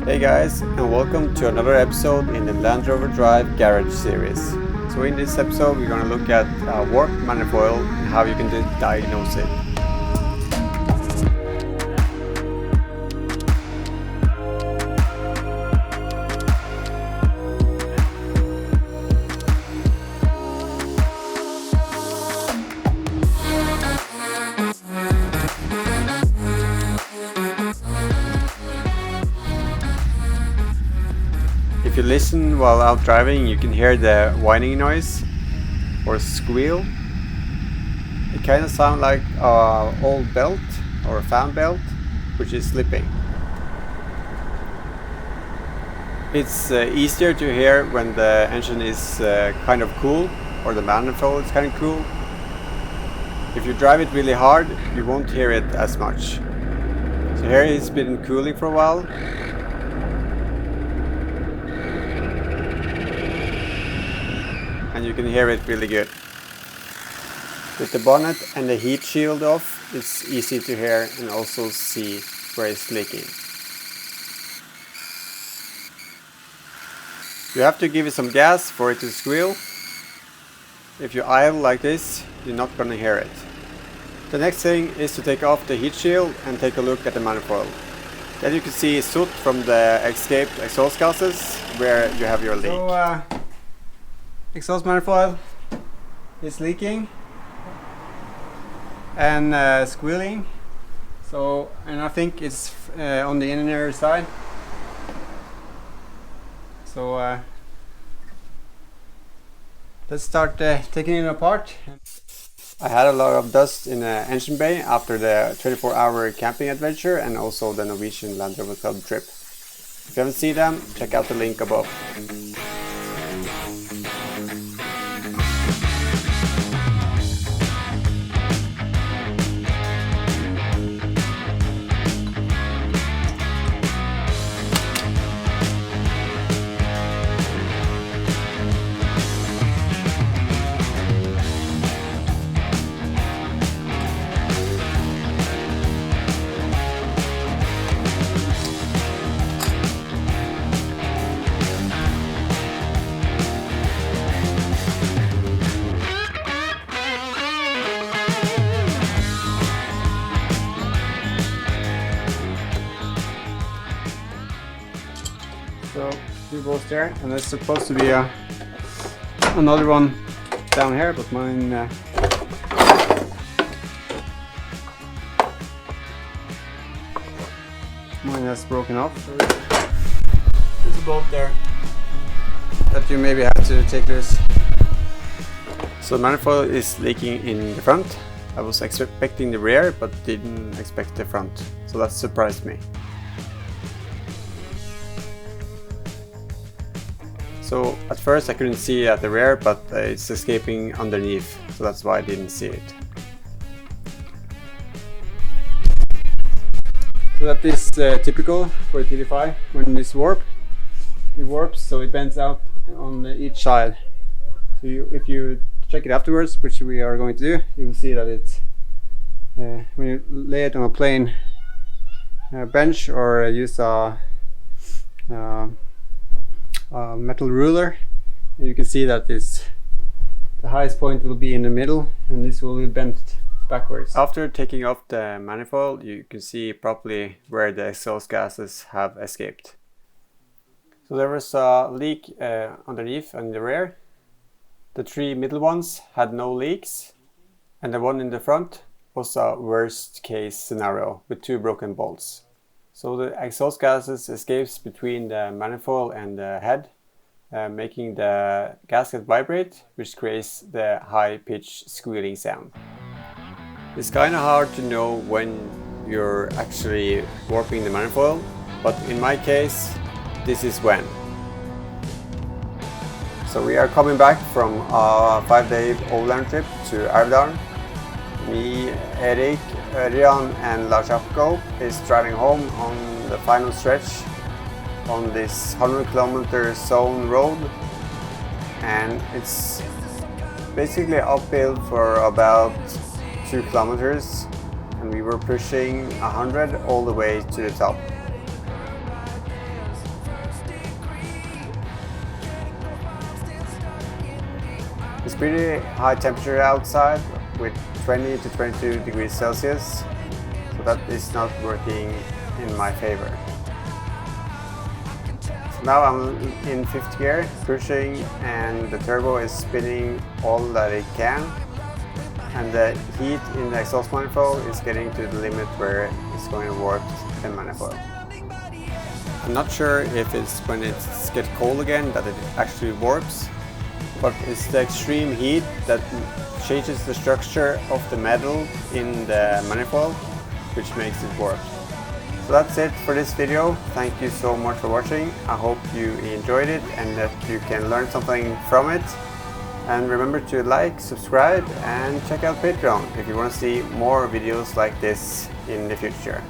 Hey guys, and welcome to another episode in the Land Rover Drive Garage series. So in this episode we're going to look at warped manifold and how you can diagnose it. If you listen while out driving, you can hear the whining noise or squeal. It kind of sounds like an old belt or a fan belt which is slipping. It's easier to hear when the engine is kind of cool or the manifold is kind of cool. If you drive it really hard, you won't hear it as much. So here it's been cooling for a while. And you can hear it really good. With the bonnet and the heat shield off, it's easy to hear and also see where it's leaking. You have to give it some gas for it to squeal. If you idle like this, you're not going to hear it. The next thing is to take off the heat shield and take a look at the manifold. Then you can see soot from the escaped exhaust gases where you have your leak. So, exhaust manifold is leaking and squealing. And I think it's on the inner side. So let's start taking it apart. I had a lot of dust in the engine bay after the 24-hour camping adventure and also the Norwegian Land Rover Club trip. If you haven't seen them, check out the link above. So two bolts there, and there's supposed to be another one down here, but mine has broken off. So there's a bolt there that you maybe have to take this. So the manifold is leaking in the front. I was expecting the rear, but didn't expect the front, so that surprised me. So at first I couldn't see at the rear, but it's escaping underneath, so that's why I didn't see it. So that is typical for a TD5. When it's warped, it warps, so it bends out on each side. So if you check it afterwards, which we are going to do, you will see that it's when you lay it on a plain bench or use a metal ruler, you can see that the highest point will be in the middle and this will be bent backwards. After taking off the manifold, you can see properly where the exhaust gases have escaped. So there was a leak underneath and in the rear. The three middle ones had no leaks, and the one in the front was a worst case scenario with two broken bolts. So the exhaust gases escapes between the manifold and the head, making the gasket vibrate, which creates the high-pitched squealing sound. It's kind of hard to know when you're actually warping the manifold, but in my case, this is when. So we are coming back from a 5-day Overland trip to Overland. Me, Erik, Örjan and Lars is driving home on the final stretch on this 100-kilometer zone road, and it's basically uphill for about 2 kilometers, and we were pushing 100 all the way to the top. pretty high temperature outside with 20 to 22 degrees Celsius, so that is not working in my favor. So now I'm in 5th gear, pushing, and the turbo is spinning all that it can, and the heat in the exhaust manifold is getting to the limit where it's going to warp the manifold. I'm not sure if it's when it gets cold again that it actually warps, but it's the extreme heat that changes the structure of the metal in the manifold, which makes it warp. So that's it for this video. Thank you so much for watching. I hope you enjoyed it and that you can learn something from it. And remember to like, subscribe, and check out Patreon if you want to see more videos like this in the future.